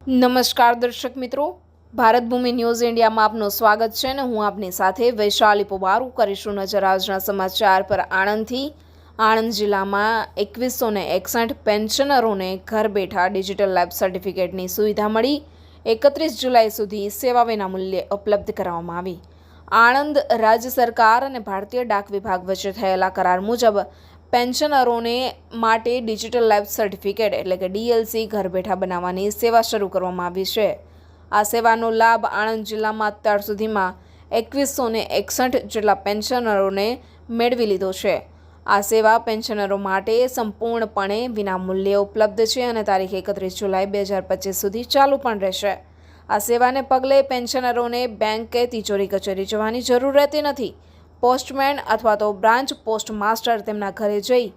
નમસ્કાર દર્શક મિત્રો, ભારત ભૂમિ ન્યૂઝ ઇન્ડિયામાં આપનું સ્વાગત છે અને હું આપની સાથે વૈશાલી પોબારું કરીશું નજર આજના સમાચાર પર। આણંદ જિલ્લામાં 2161 પેન્શનરોને ઘર બેઠા ડિજિટલ લાઈફ સર્ટિફિકેટની સુવિધા મળી। 31 જુલાઈ સુધી સેવા વિના મૂલ્યે ઉપલબ્ધ કરાવવામાં આવી। આણંદ રાજ્ય સરકાર અને ભારતીય ડાક વિભાગ વચ્ચે થયેલા કરાર મુજબ પેન્શનરોને માટે ડિજિટલ લાઈફ સર્ટિફિકેટ એટલે કે ડીએલસી ઘર બેઠા બનાવવાની સેવા શરૂ કરવામાં આવી છે। આ સેવાનો લાભ આણંદ જિલ્લામાં અત્યાર સુધીમાં 2161 જેટલા પેન્શનરોને મેળવી લીધો છે। આ સેવા પેન્શનરો માટે સંપૂર્ણપણે વિનામૂલ્યે ઉપલબ્ધ છે અને તારીખ 31 જુલાઈ 2025 સુધી ચાલુ પણ રહેશે। આ સેવાને પગલે પેન્શનરોને બેંક કે તિજોરી કચેરી જવાની જરૂર રહેતી નથી। પોસ્ટમેન અથવા તો બ્રાન્ચ પોસ્ટ માસ્ટર તેમના ઘરે જઈ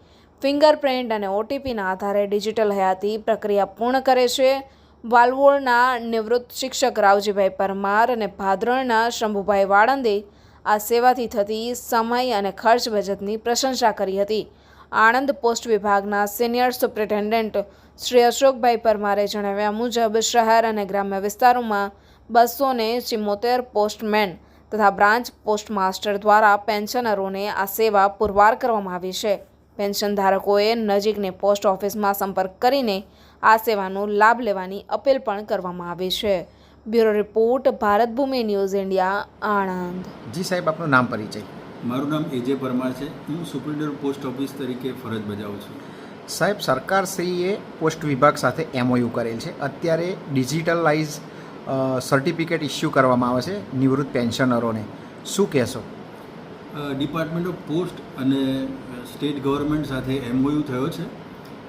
ફિંગરપ્રિન્ટ અને ઓટીપીના આધારે ડિજિટલ હયાતી પ્રક્રિયા પૂર્ણ કરે છે। વાલવોળના નિવૃત્ત શિક્ષક રાવજીભાઈ પરમાર અને ભાદરણના શંભુભાઈ વાળંદે આ સેવાથી થતી સમય અને ખર્ચ બચતની પ્રશંસા કરી હતી। આણંદ પોસ્ટ વિભાગના સિનિયર સુપ્રિન્ટેન્ડન્ટ શ્રી અશોકભાઈ પરમારે જણાવ્યા મુજબ શહેર અને ગ્રામ્ય વિસ્તારોમાં 274 પોસ્ટમેન તથા બ્રાન્ચ પોસ્ટ માસ્ટર દ્વારા પેન્શનરોને આ સેવા પુરવાર કરવામાં આવી છે। પેન્શન ધારકોએ નજીકની પોસ્ટ ઓફિસમાં સંપર્ક કરીને આ સેવાનો લાભ લેવાની અપીલ પણ કરવામાં આવી છે। બ્યુરો રિપોર્ટ, ભારત ભૂમિ ન્યૂઝ ઇન્ડિયા, આણંદ। જી સાહેબ, આપનું નામ પરિચય? મારું નામ એજે પરમાર છે। હું સુપ્રિન્ટેન્ડન્ટ પોસ્ટ ઓફિસ તરીકે ફરજ બજાવું છું। સાહેબ, સરકારશ્રીએ પોસ્ટ વિભાગ સાથે એમઓયુ કરેલ છે। અત્યારે ડિજિટલાઇઝ સર્ટિફિકેટ ઇસ્યુ કરવામાં આવે છે નિવૃત્ત પેન્શનરોને, શું કહેશો? ડિપાર્ટમેન્ટ ઓફ પોસ્ટ અને સ્ટેટ ગવર્મેન્ટ સાથે એમઓયુ થયો છે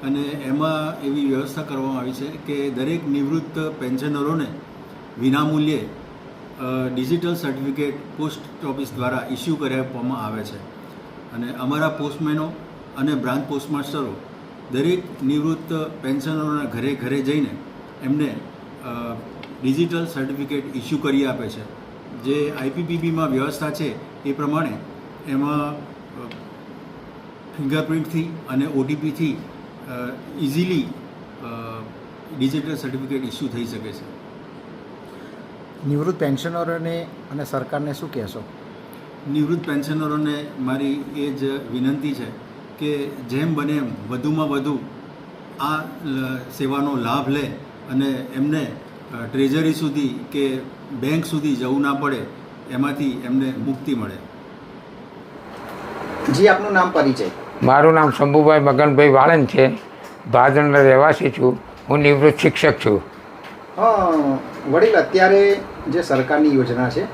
અને એમાં એવી વ્યવસ્થા કરવામાં આવી છે કે દરેક નિવૃત્ત પેન્શનરોને વિનામૂલ્યે ડિજિટલ સર્ટિફિકેટ પોસ્ટ ઓફિસ દ્વારા ઇસ્યુ કરી આપવામાં આવે છે અને અમારા પોસ્ટમેનો અને બ્રાન્ચ પોસ્ટમાસ્ટરો દરેક નિવૃત્ત પેન્શનરોના ઘરે ઘરે જઈને એમને ડિજિટલ સર્ટિફિકેટ ઇસ્યુ કરી આપે છે। જે આઈપીપીબીમાં વ્યવસ્થા છે એ પ્રમાણે એમાં ફિંગરપ્રિન્ટથી અને ઓટીપીથી ઇઝીલી ડિજિટલ સર્ટિફિકેટ ઇસ્યુ થઈ શકે છે। નિવૃત્ત પેન્શનરોને અને સરકારને શું કહેશો? નિવૃત્ત પેન્શનરોને મારી એ જ વિનંતી છે કે જેમ બને એમ વધુમાં વધુ આ સેવાનો લાભ લે અને એમને ટ્રેઝરી સુધી કે બેંક સુધી જવું ના પડે, એમાંથી એમને મુક્તિ મળે। જી, આપનું નામ પરિચય? મારું નામ શંભુભાઈ મગનભાઈ વાળંદ છે। ભાદરણનો રહેવાસી છું। હું નિવૃત્ત શિક્ષક છું। વડીલ, અત્યારે જે સરકારની યોજના છે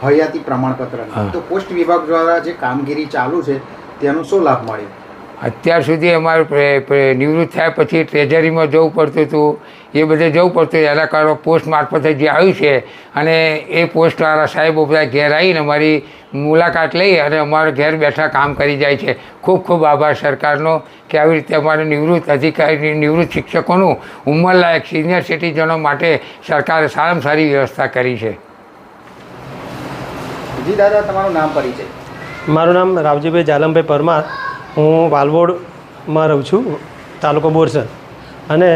હયાતી પ્રમાણપત્ર, તો પોસ્ટ વિભાગ દ્વારા જે કામગીરી ચાલુ છે તેનો શું લાભ મળ્યો? અત્યાર સુધી અમારે નિવૃત્ત થયા પછી ટ્રેઝરીમાં જવું પડતું હતું, એ બધે જવું પડતું, એના કારણે પોસ્ટ મારફતે જે આવ્યું છે અને એ પોસ્ટવાળા સાહેબો બધા ઘેર આવીને અમારી મુલાકાત લઈ અને અમારે ઘેર બેઠા કામ કરી જાય છે। ખૂબ ખૂબ આભાર સરકારનો કે આવી રીતે અમારે નિવૃત્ત અધિકારી, નિવૃત્ત શિક્ષકોનું ઉંમરલાયક સિનિયર સિટીઝનો માટે સરકારે સારામાં સારી વ્યવસ્થા કરી છે। જી દાદા, તમારું નામ પરિચય? મારું નામ રાવજીભાઈ જાલમભાઈ પરમાર। હું વાલવોડમાં રહું છું, તાલુકો બોરસદ, અને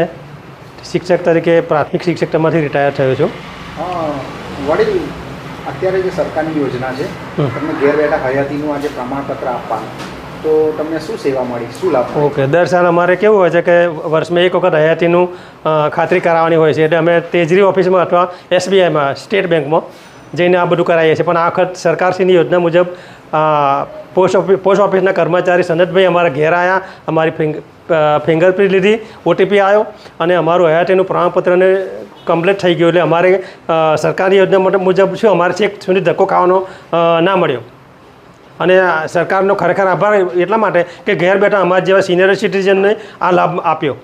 શિક્ષક તરીકે પ્રાથમિક શિક્ષકમાંથી રિટાયર થયો છું। વડીલ, અત્યારે જે સરકારની યોજના છે તમને ઘેર બેઠા હયાતીનું આજે પ્રમાણપત્ર આપવાનું, તો તમને શું સેવા મળી, શું લાભ? ઓકે, દર સાલ અમારે કેવું હોય છે કે વર્ષમાં એક વખત હયાતીનું ખાતરી કરાવવાની હોય છે, એટલે અમે તેજરી ઓફિસમાં અથવા એસબીઆઈમાં, સ્ટેટ બેંકમાં જઈને આ બધું કરાવીએ છીએ। પણ આ વખત સરકારશ્રીની યોજના મુજબ પોસ્ટ ઓફિસના કર્મચારી સનતભાઈ અમારા ઘેર આવ્યા, અમારી ફિંગરપ્રિન્ટ લીધી, ઓટીપી આવ્યો અને અમારું હયાતીનું પ્રમાણપત્રને કમ્પ્લીટ થઈ ગયું। એટલે અમારે સરકારની યોજના મુજબ શું અમારે છેક સુધી ધક્કો ખાવાનો ના મળ્યો અને સરકારનો ખરેખર આભાર એટલા માટે કે ઘેર બેઠા અમારા જેવા સિનિયર સિટીઝનને આ લાભ આપ્યો।